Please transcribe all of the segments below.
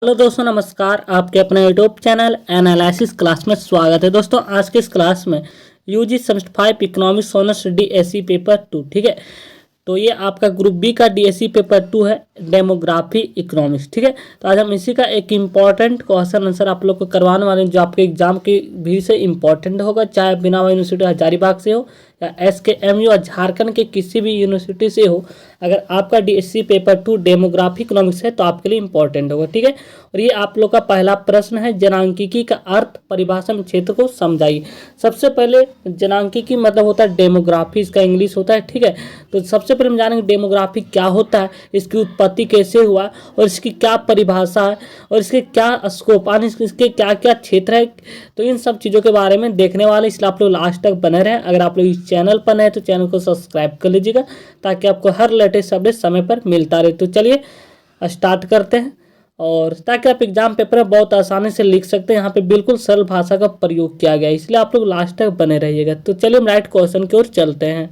Hello दोस्तों, नमस्कार। आपके अपने यूट्यूब चैनल एनालिसिस क्लास में स्वागत है। दोस्तों, आज के इस क्लास में UG semester 5 economics honours DSC paper 2, ठीक है। तो ये आपका ग्रुप बी का डीएससी पेपर 2 है, डेमोग्राफी इकोनॉमिक्स, ठीक है। तो आज हम इसी का एक इम्पॉर्टेंट क्वेश्चन आंसर आप लोग को करवाने वाले हैं, जो आपके एग्जाम की भी से इम्पॉर्टेंट होगा, चाहे बिना यूनिवर्सिटी हजारीबाग से हो या SKMU या झारखंड के किसी भी यूनिवर्सिटी से हो। अगर आपका डीएससी पेपर 2 डेमोग्राफी इकोनॉमिक्स है तो आपके लिए इंपॉर्टेंट होगा, ठीक है। और ये आप लोग का पहला प्रश्न है, जनांकिकी का अर्थ परिभाषा में क्षेत्र को समझाइए। सबसे पहले जनांकिकी मतलब होता है डेमोग्राफी, इसका इंग्लिश होता है, ठीक है। तो सबसे पहले हम जानेंगे डेमोग्राफी क्या होता है, इसकी उत्पत्ति कैसे हुआ और इसकी क्या परिभाषा है और इसके क्या स्कोप यानी इसके क्या क्या क्षेत्र है। तो इन सब चीज़ों के बारे में देखने वाले, इसलिए आप लोग लास्ट तक बने रहें। अगर आप लोग इस चैनल पर नए तो चैनल को सब्सक्राइब कर लीजिएगा, ताकि आपको हर लेटेस्ट अपडेट समय पर मिलता रहे। तो चलिए स्टार्ट करते हैं, और ताकि आप एग्जाम पेपर में बहुत आसानी से लिख सकते हैं। यहाँ पे बिल्कुल सरल भाषा का प्रयोग किया गया है, इसलिए आप लोग लास्ट तक बने रहिएगा। तो चलिए हम राइट क्वेश्चन की ओर चलते हैं।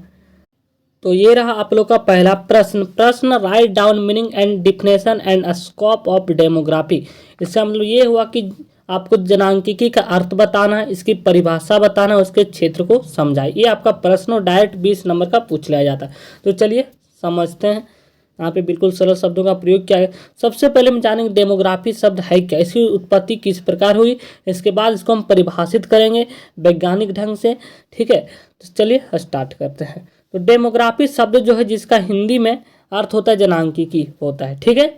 तो ये रहा आप लोग का पहला प्रश्न write down meaning and definition and scope of demography. इससे हम लोग ये हुआ कि आपको जनांकिकी का अर्थ बताना है, इसकी परिभाषा बताना है, उसके क्षेत्र को समझाए। ये आपका प्रश्न डायरेक्ट 20 नंबर का पूछ लिया जाता है। तो चलिए समझते हैं। यहाँ पे बिल्कुल सरल शब्दों का प्रयोग किया है। सबसे पहले हम जानेंगे डेमोग्राफी शब्द है क्या, इसकी उत्पत्ति किस प्रकार हुई, इसके बाद इसको हम परिभाषित करेंगे वैज्ञानिक ढंग से, ठीक है। तो चलिए स्टार्ट करते हैं। तो डेमोग्राफी शब्द जो है, जिसका हिंदी में अर्थ होता है जनांकिकी होता है, ठीक है।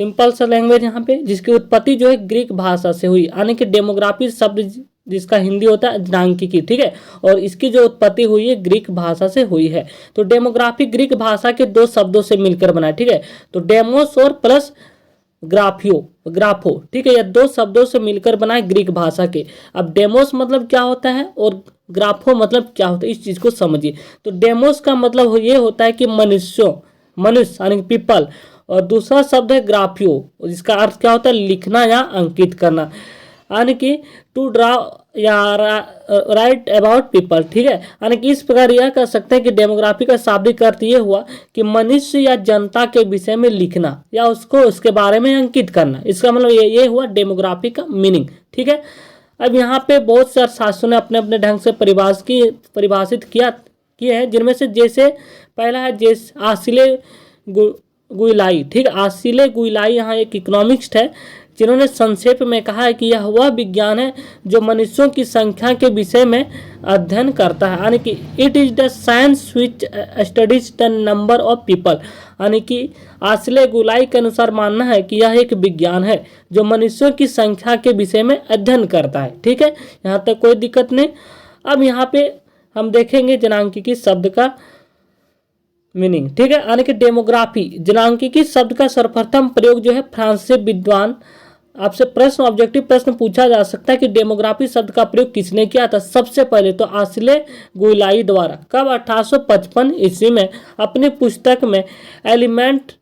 सिंपल सा लैंग्वेज यहाँ पे, जिसकी उत्पत्ति जो है ग्रीक भाषा से हुई, यानी कि डेमोग्राफी शब्द जिसका हिंदी होता है जनांकिकी, ठीक है। और इसकी जो उत्पत्ति हुई है ग्रीक भाषा से हुई है। तो डेमोग्राफी ग्रीक भाषा के दो शब्दों से मिलकर बना है, ठीक है। तो डेमोस और प्लस ग्राफो, ठीक है, यह दो शब्दों से मिलकर बना है ग्रीक भाषा के। अब डेमोस मतलब क्या होता है और ग्राफो मतलब क्या होता है, इस चीज को समझिए। तो डेमोस का मतलब ये होता है कि मनुष्य यानी पीपल, और दूसरा शब्द है ग्राफियो, जिसका अर्थ क्या होता है लिखना या अंकित करना, यानी कि टू ड्रा या राइट अबाउट पीपल, ठीक है। यानी कि इस प्रकार यह कह सकते हैं कि डेमोग्राफी का शाब्दिक अर्थ ये हुआ कि मनुष्य या जनता के विषय में लिखना या उसको उसके बारे में अंकित करना। इसका मतलब ये हुआ डेमोग्राफी का मीनिंग, ठीक है। अब यहाँ पे बहुत सारे शास्त्रों ने अपने अपने ढंग से परिभाषित किए हैं, जिनमें से जैसे पहला है आसिले गुइलाई, ठीक है। आसिले गुइलाई यहाँ एक इकोनॉमिस्ट है, जिन्होंने संक्षेप में कहा है कि यह वह विज्ञान है जो मनुष्यों की संख्या के विषय में अध्ययन करता है, यानी कि it is the science which studies the number of people. यानी कि आसिले गुलाई के अनुसार मानना है कि यह एक विज्ञान है जो मनुष्यों की संख्या के विषय में अध्ययन करता है, ठीक है। यहाँ तक कोई दिक्कत नहीं। अब यहाँ पे हम देखेंगे जनांकिकी शब्द का मीनिंग, ठीक है। यानी कि डेमोग्राफी जनांकिकी शब्द का सर्वप्रथम प्रयोग जो है फ्रांस से विद्वान, आपसे प्रश्न ऑब्जेक्टिव प्रश्न पूछा जा सकता है कि डेमोग्राफी शब्द का प्रयोग किसने किया था। सबसे पहले तो आसिले गुइलाई द्वारा, कब 1855 ईस्वी में अपनी पुस्तक में एलिमेंट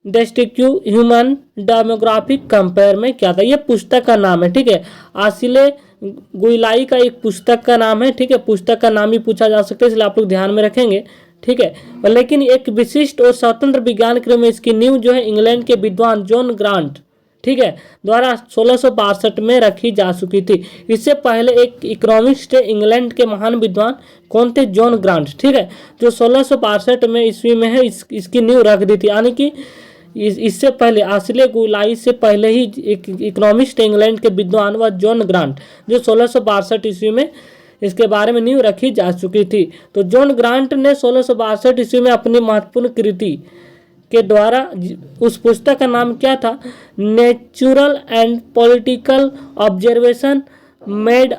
डेस्टिक्यू ह्यूमन डेमोग्राफिक कंपेयर में किया था। ये पुस्तक का नाम है, ठीक है। आसिले गुइलाई का एक पुस्तक का नाम है, ठीक है। पुस्तक का नाम ही पूछा जा सकता है, इसलिए आप लोग ध्यान में रखेंगे, ठीक है। लेकिन एक विशिष्ट और स्वतंत्र विज्ञान क्रम में इसकी नींव जो है इंग्लैंड के विद्वान जॉन ग्रांट, ठीक है, द्वारा 1662 में रखी जा चुकी थी। इससे पहले एक इकोनॉमिस्ट थे इंग्लैंड के महान विद्वान, कौन थे, जॉन ग्रांट, ठीक है, जो 1662 में ईस्वी में है इसकी नींव रख दी थी। यानी कि इससे पहले आसिले गुइलाई से पहले ही एक इकोनॉमिस्ट इंग्लैंड के विद्वान व जॉन ग्रांट, जो 1662 ईस्वी में इसके बारे में नींव रखी जा चुकी थी। तो जॉन ग्रांट ने 1662 ईस्वी में अपनी महत्वपूर्ण कृति के द्वारा, उस पुस्तक का नाम क्या था, natural and political observation made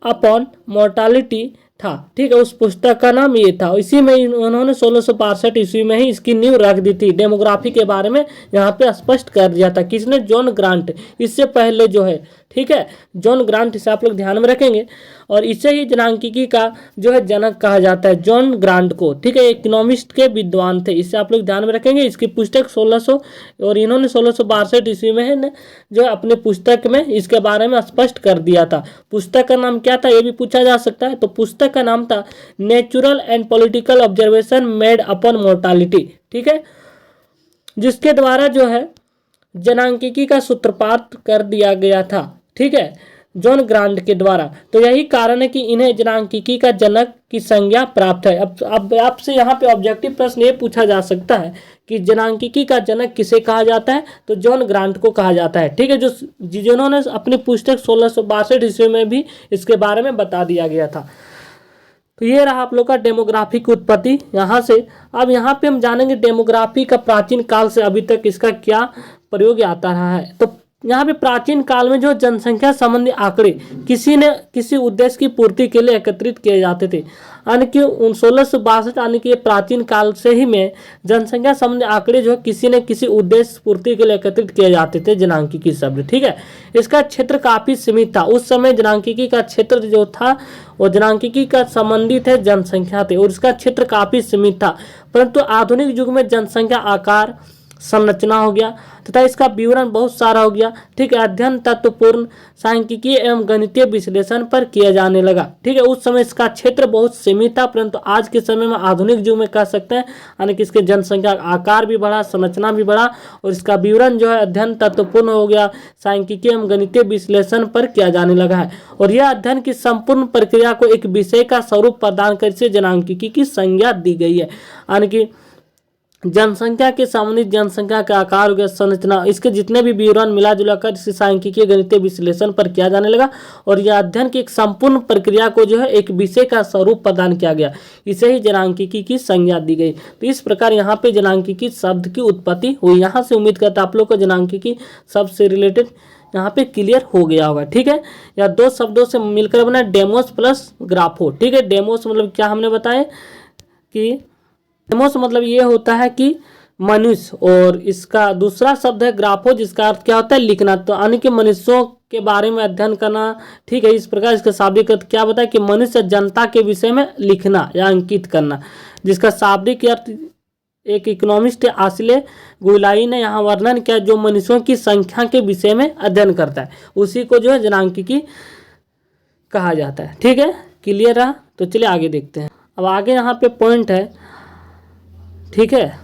upon mortality था, ठीक है। उस पुस्तक का नाम ये था। इसी में उन्होंने 1662 ईस्वी में ही इसकी नींव रख दी थी। डेमोग्राफी के बारे में यहाँ पे स्पष्ट कर दिया था, किसने, जॉन ग्रांट। इससे पहले जो है, ठीक है, जॉन ग्रांट, इसे आप लोग ध्यान में रखेंगे। और इसे ही जनांकिकी का जो है जनक कहा जाता है, जॉन ग्रांट को, ठीक है। इकोनॉमिस्ट के विद्वान थे, इससे आप लोग ध्यान में रखेंगे। इसकी पुस्तक 1600 और इन्होंने 1662 ईस्वी में है जो अपने पुस्तक में इसके बारे में स्पष्ट कर दिया था। पुस्तक का नाम क्या था ये भी पूछा जा सकता है। तो पुस्तक का नाम था natural and political observation made upon mortality, ठीक है, जिसके द्वारा जो है जनांकिकी का सूत्रपात कर दिया गया था, ठीक है, जॉन ग्रांट के द्वारा। तो यही कारण है कि इन्हें जनांकिकी का जनक की संज्ञा प्राप्त है। अब आपसे यहाँ पे ऑब्जेक्टिव प्रश्न ये पूछा जा सकता है कि जनांकिकी का जनक किसे कहा जाता है, तो जॉन ग्रांट को कहा जाता है, ठीक है, जिन्होंने अपनी पुस्तक 1662 ईस्वी में भी इसके बारे में बता दिया गया था। तो ये रहा आप लोग का डेमोग्राफी की उत्पत्ति यहाँ से। अब यहाँ पे हम जानेंगे डेमोग्राफी का प्राचीन काल से अभी तक इसका क्या प्रयोग आता रहा है। तो यहाँ पे प्राचीन काल में जो जनसंख्या संबंधी आंकड़े किसी उद्देश्य की पूर्ति के लिए एकत्रित किए जाते थे, यानी कि 1662 यानी कि प्राचीन काल से ही में जनसंख्या संबंधी आंकड़े जो किसी उद्देश्य पूर्ति के लिए एकत्रित किए जाते थे जनांकिकी शब्द, ठीक है। इसका क्षेत्र काफी सीमित था। उस समय जनांकिकी का क्षेत्र जो था वो जनांकिकी का संबंधित है जनसंख्या थे और इसका क्षेत्र काफी सीमित था। परंतु आधुनिक युग में जनसंख्या आकार, संरचना हो गया तथा इसका विवरण बहुत सारा हो गया, ठीक है। अध्ययन तत्वपूर्ण सांख्यिकीय एवं गणितीय विश्लेषण पर किया जाने लगा, ठीक है। उस समय इसका क्षेत्र बहुत सीमित था, परंतु आज के समय में आधुनिक युग में कह सकते हैं यानी कि इसके जनसंख्या आकार भी बढ़ा, संरचना भी बढ़ा और इसका विवरण जो है अध्ययन तत्वपूर्ण हो गया, सांख्यिकीय एवं गणितीय विश्लेषण पर किया जाने लगा है। और यह अध्ययन की संपूर्ण प्रक्रिया को एक विषय का स्वरूप प्रदान कर इसे जनांकिकी की संज्ञा दी गई है, यानी कि जनसंख्या के संबंधित जनसंख्या का आकार हो गया, संरचना, इसके जितने भी विवरण मिला जुला कर इसे सांख्यिकीय गणितीय विश्लेषण पर किया जाने लगा और यह अध्ययन की एक संपूर्ण प्रक्रिया को जो है एक विषय का स्वरूप प्रदान किया गया, इसे ही जनांकिकी की संज्ञा दी गई। तो इस प्रकार यहाँ पे जनांकिकी शब्द की उत्पत्ति हुई। यहाँ से उम्मीद करता आप लोग को जनांकिकी शब्द से रिलेटेड यहाँ पे क्लियर हो गया होगा, ठीक है। या दो शब्दों से मिलकर बना डेमोस प्लस ग्राफो, ठीक है। डेमोस मतलब क्या हमने बताया कि डेमोस मतलब ये होता है कि मनुष्य, और इसका दूसरा शब्द है ग्राफो जिसका अर्थ क्या होता है लिखना, तो यानी कि मनुष्यों के बारे में अध्ययन करना, ठीक है। इस प्रकार इसका शाब्दिक अर्थ क्या बताया कि मनुष्य जनता के विषय में लिखना या अंकित करना, जिसका शाब्दिक अर्थ एक इकोनॉमिस्ट आसिले गुलाई ने यहाँ वर्णन किया, जो मनुष्यों की संख्या के विषय में अध्ययन करता है उसी को जो है जनांकिकी कहा जाता है, ठीक है। क्लियर रहा? तो चलिए आगे देखते हैं। अब आगे यहाँ पे पॉइंट है, ठीक है।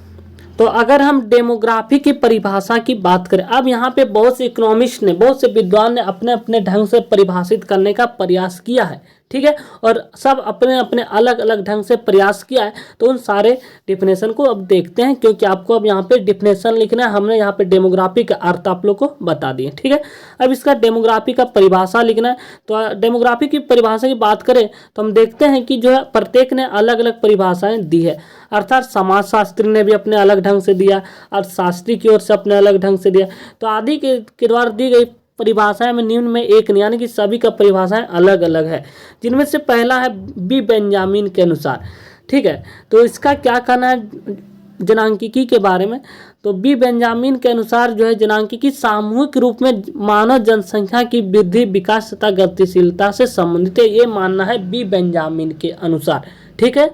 तो अगर हम डेमोग्राफी की परिभाषा की बात करें, अब यहाँ पे बहुत से इकोनॉमिस्ट ने, बहुत से विद्वान ने अपने अपने ढंग से परिभाषित करने का प्रयास किया है, ठीक है, और सब अपने अपने अलग अलग ढंग से प्रयास किया है। तो उन सारे डिफिनेशन को अब देखते हैं, क्योंकि आपको अब यहाँ पे डिफिनेशन लिखना है। हमने यहाँ पे डेमोग्राफी का अर्थ आप लोग को बता दिए, ठीक है। अब इसका डेमोग्राफी का परिभाषा लिखना है। तो डेमोग्राफी की परिभाषा की बात करें तो हम देखते हैं कि जो है प्रत्येक ने अलग अलग परिभाषाएं दी है, अर्थात समाजशास्त्री ने भी अपने अलग ढंग से दिया, अर्थशास्त्री की ओर से अपने अलग ढंग से दिया। तो आदि के द्वारा दी गई परिभाषाएं में निम्न में एक नहीं, यानी कि सभी का परिभाषाएं अलग अलग है, जिनमें से पहला है बी बेंजामिन के अनुसार, ठीक है। तो इसका क्या कहना है जनांकिकी के बारे में, तो बी बेंजामिन के अनुसार जो है जनांकिकी सामूहिक रूप में मानव जनसंख्या की वृद्धि, विकास तथा गतिशीलता से संबंधित है, ये मानना है बी बेंजामिन के अनुसार, ठीक है।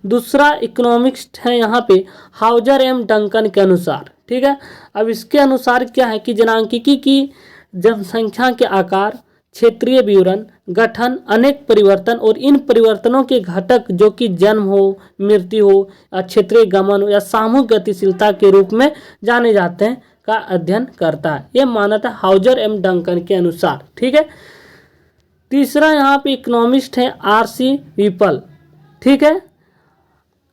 दूसरा इकोनॉमिस्ट है यहाँ पे हाउजर एम डंकन के अनुसार, ठीक है। अब इसके अनुसार क्या है कि जनांकिकी की जनसंख्या के आकार, क्षेत्रीय विवरण, गठन, अनेक परिवर्तन और इन परिवर्तनों के घटक जो कि जन्म हो, मृत्यु हो, क्षेत्रीय गमन हो या सामूहिक गतिशीलता के रूप में जाने जाते हैं का अध्ययन करता है, ये मानता है हाउजर एम डंकन के अनुसार, ठीक है। तीसरा यहाँ पे इकोनॉमिस्ट है आर.सी. व्हिपल, ठीक है।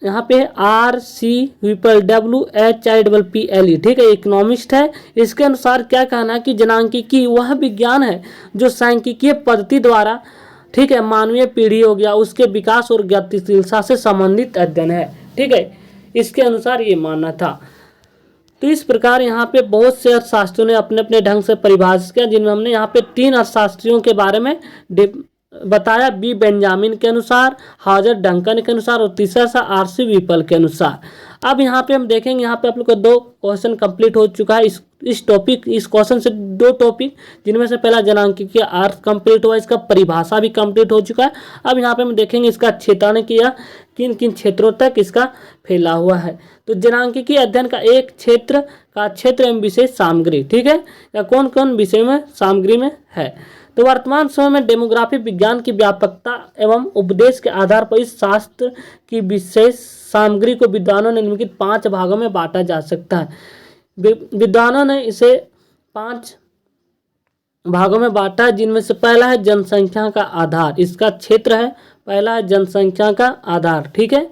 यहाँ पे आर.सी. व्हिपल WHIPPLE, ठीक है, इकोनॉमिस्ट है। इसके अनुसार क्या कहना है कि जनांकिकी वह विज्ञान है जो सांख्यिकीय पद्धति द्वारा, ठीक है, मानवीय पीढ़ी हो गया उसके विकास और गतिशीलता से संबंधित अध्ययन है, ठीक है। इसके अनुसार ये मानना था। तो इस प्रकार यहाँ पे बहुत से अर्थशास्त्रियों ने अपने अपने ढंग से परिभाषित किया, जिनमें हमने यहाँ पे 3 अर्थशास्त्रियों के बारे में बताया, बी बेंजामिन के अनुसार, हाउजर डंकन के अनुसार और तीसरा सा आर.सी. व्हिपल के अनुसार। अब यहाँ पे हम देखेंगे, यहाँ पे आप लोग का 2 क्वेश्चन कंप्लीट हो चुका है इस क्वेश्चन से 2 टॉपिक, जिनमें से पहला जनांकिकी अर्थ कंप्लीट हुआ, इसका परिभाषा भी कंप्लीट हो चुका है। अब यहाँ पे हम देखेंगे इसका क्षेत्रांक किया, किन किन क्षेत्रों तक इसका फैला हुआ है। तो जनांकिकी अध्ययन का एक क्षेत्र एवं विषय सामग्री, ठीक है, या कौन कौन विषय में सामग्री में है। तो वर्तमान समय में डेमोग्राफी विज्ञान की व्यापकता एवं उपदेश के आधार पर इस शास्त्र की विशेष सामग्री को विद्वानों ने निम्नलिखित 5 भागों में बांटा जा सकता है। विद्वानों ने इसे 5 भागों में बांटा है, जिनमें से पहला है जनसंख्या का आधार। इसका क्षेत्र है, पहला है जनसंख्या का आधार। ठीक है,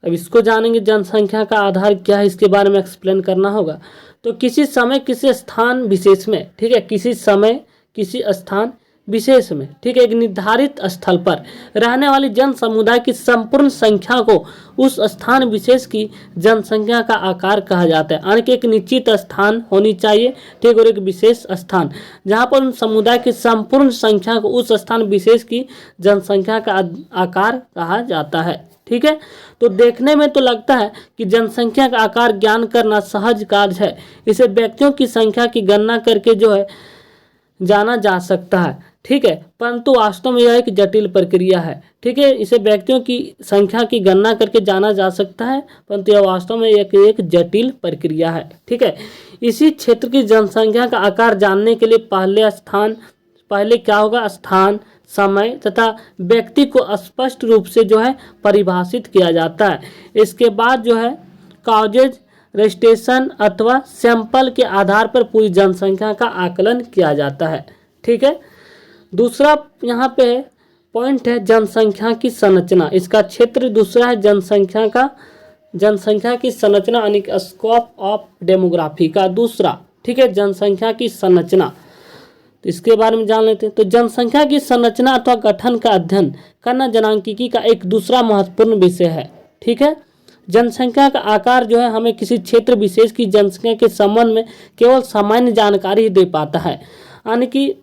अब इसको जानेंगे जनसंख्या का आधार क्या है, इसके बारे में एक्सप्लेन करना होगा। तो किसी समय किसी स्थान विशेष में, ठीक है, किसी समय किसी स्थान विशेष में, ठीक है, एक निर्धारित स्थल पर रहने वाली जन समुदाय की संपूर्ण संख्या को उस स्थान विशेष की जनसंख्या का आकार कहा जाता है। यानी कि एक निश्चित स्थान होनी चाहिए, ठीक, और एक विशेष स्थान जहाँ पर उन समुदाय की संपूर्ण संख्या को उस स्थान विशेष की जनसंख्या का आकार कहा जाता है। ठीक है, तो देखने में तो लगता है कि जनसंख्या का आकार ज्ञान करना सहज कार्य है। इसे व्यक्तियों की संख्या की गणना करके जो है जाना जा सकता है। ठीक है, परंतु वास्तव में यह एक जटिल प्रक्रिया है। ठीक है, इसे व्यक्तियों की संख्या की गणना करके जाना जा सकता है, परंतु यह वास्तव में एक जटिल प्रक्रिया है। ठीक है, इसी क्षेत्र की जनसंख्या का आकार जानने के लिए पहले क्या होगा, स्थान, समय तथा व्यक्ति को स्पष्ट रूप से जो है परिभाषित किया जाता है। इसके बाद जो है कॉजेज, रजिस्ट्रेशन अथवा सैंपल के आधार पर पूरी जनसंख्या का आकलन किया जाता है। ठीक है, दूसरा यहाँ पे पॉइंट है जनसंख्या की संरचना। इसका क्षेत्र दूसरा है जनसंख्या की संरचना यानी स्कोप ऑफ डेमोग्राफी का दूसरा। ठीक है, जनसंख्या की संरचना, तो इसके बारे में जान लेते हैं। तो जनसंख्या की संरचना अथवा गठन का अध्ययन करना जनांकिकी का एक दूसरा महत्वपूर्ण विषय है। ठीक है, जनसंख्या का आकार जो है हमें किसी क्षेत्र विशेष की जनसंख्या के संबंध में केवल सामान्य जानकारी ही दे पाता है। यानी कि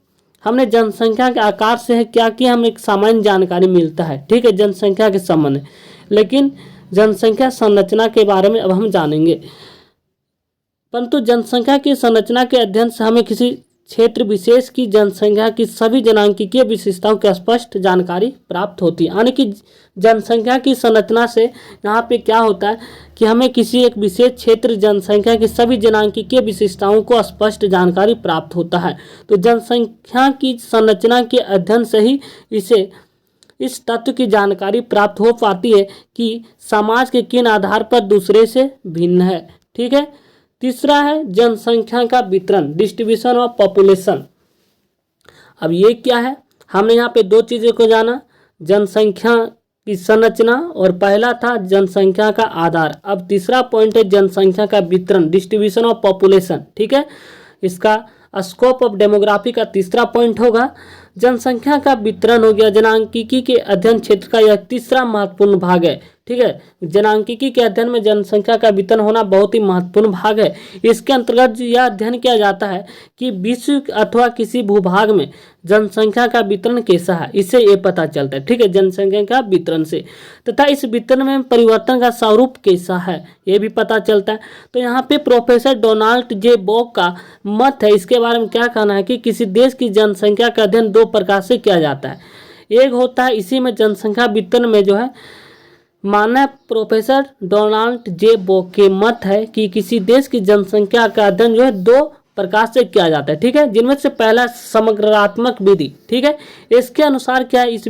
हमने जनसंख्या के आकार से है क्या कि हमें एक सामान्य जानकारी मिलता है, ठीक है, जनसंख्या के संबंध में, लेकिन जनसंख्या संरचना के बारे में अब हम जानेंगे। परंतु जनसंख्या की संरचना के अध्ययन से हमें किसी क्षेत्र विशेष की जनसंख्या की सभी जनांकिकीय विशेषताओं की स्पष्ट जानकारी प्राप्त होती है। यानी कि जनसंख्या की संरचना से यहाँ पे क्या होता है कि हमें किसी एक विशेष क्षेत्र जनसंख्या की सभी जनांकिकीय विशेषताओं को स्पष्ट जानकारी प्राप्त होता है। तो जनसंख्या की संरचना के अध्ययन से ही इस तत्व की जानकारी प्राप्त हो पाती है कि समाज के किन आधार पर दूसरे से भिन्न है। ठीक है, तीसरा है जनसंख्या का वितरण, डिस्ट्रीब्यूशन ऑफ पॉपुलेशन। अब ये क्या है, हमने यहाँ पे 2 चीज़ों को जाना, जनसंख्या की संरचना और पहला था जनसंख्या का आधार। अब तीसरा पॉइंट है जनसंख्या का वितरण, डिस्ट्रीब्यूशन ऑफ पॉपुलेशन। ठीक है, इसका स्कोप ऑफ डेमोग्राफी का तीसरा पॉइंट होगा। जनसंख्या का वितरण हो गया, जनांकिकी के अध्ययन क्षेत्र का यह तीसरा महत्वपूर्ण भाग है। ठीक है, जनांकिकी के अध्ययन में जनसंख्या का वितरण होना बहुत ही महत्वपूर्ण भाग है। इसके अंतर्गत यह अध्ययन किया जाता है कि विश्व अथवा किसी भूभाग में जनसंख्या का वितरण कैसा है, इससे ये पता चलता है। ठीक है, जनसंख्या का वितरण से, तथा इस वितरण में परिवर्तन का स्वरूप कैसा है ये भी पता चलता है। तो यहाँ पे प्रोफेसर डोनाल्ड जे बॉक का मत है, इसके बारे में क्या कहना है कि किसी देश की जनसंख्या का अध्ययन 2 प्रकार से किया जाता है। एक होता है इसी में जनसंख्या वितरण में जो है मानना प्रोफेसर डोनाल्ड जे बॉक के मत है कि किसी देश की जनसंख्या का अध्ययन जो है 2 प्रकार से किया जाता है। ठीक है, जिनमें से पहला समग्रात्मक विधि। ठीक है, इसके अनुसार क्या है, इस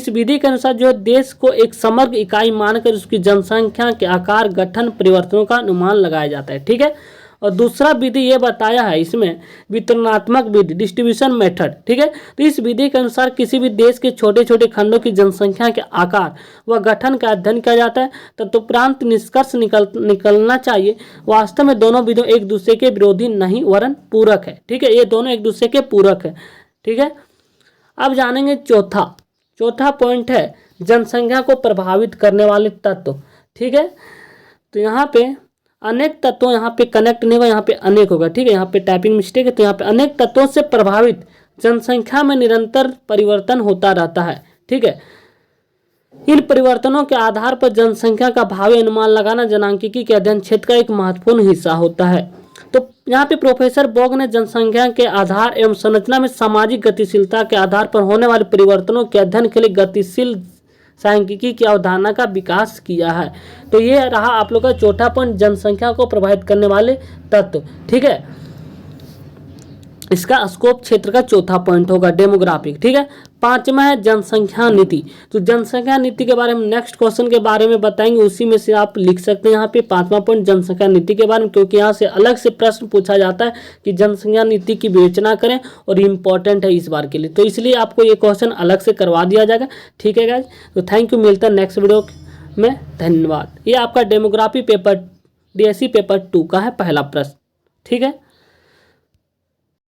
विधि के अनुसार जो देश को एक समग्र इकाई मानकर उसकी जनसंख्या के आकार, गठन, परिवर्तनों का अनुमान लगाया जाता है। ठीक है, और दूसरा विधि ये बताया है इसमें वितरणात्मक विधि, डिस्ट्रीब्यूशन मेथड। ठीक है, तो इस विधि के अनुसार किसी भी देश के छोटे छोटे खंडों की जनसंख्या के आकार व गठन का अध्ययन किया जाता है, तदुपरांत निष्कर्ष निकलना चाहिए। वास्तव में दोनों विधियों एक दूसरे के विरोधी नहीं वरन पूरक है। ठीक है, ये दोनों एक दूसरे के पूरक है। ठीक है, अब जानेंगे चौथा पॉइंट है जनसंख्या को प्रभावित करने वाले तत्व। ठीक है, तो यहाँ पे अनेक तत्वों, यहाँ पे कनेक्ट नहीं होगा, यहाँ पे अनेक होगा। ठीक है, यहाँ पे टाइपिंग मिस्टेक है, तो यहाँ पे अनेक तत्वों से प्रभावित जनसंख्या में निरंतर परिवर्तन होता रहता है। ठीक है, इन परिवर्तनों के आधार पर जनसंख्या का भावी अनुमान लगाना जनांकिकी के अध्ययन क्षेत्र का एक महत्वपूर्ण हिस्सा होता है। तो यहाँ पे प्रोफेसर बॉक ने जनसंख्या के आधार एवं संरचना में सामाजिक गतिशीलता के आधार पर होने वाले परिवर्तनों के अध्ययन के लिए गतिशील सांख्यिकी की अवधारणा का विकास किया है। तो ये रहा आप लोग का चौथा पॉइंट, जनसंख्या को प्रभावित करने वाले तत्व। ठीक है, इसका स्कोप क्षेत्र का चौथा पॉइंट होगा डेमोग्राफिक, ठीक है। पांचवा है जनसंख्या नीति। तो जनसंख्या नीति के बारे में नेक्स्ट क्वेश्चन के बारे में बताएंगे, उसी में से आप लिख सकते हैं यहाँ पे पांचवा पॉइंट जनसंख्या नीति के बारे में, क्योंकि यहाँ से अलग से प्रश्न पूछा जाता है कि जनसंख्या नीति की विवेचना करें और इंपॉर्टेंट है इस बार के लिए, तो इसलिए आपको ये क्वेश्चन अलग से करवा दिया जाएगा, ठीक है गाइज। तो थैंक यू, मिलता है नेक्स्ट वीडियो में, धन्यवाद। ये आपका डेमोग्राफी पेपर DSE पेपर 2 का है पहला प्रश्न, ठीक है।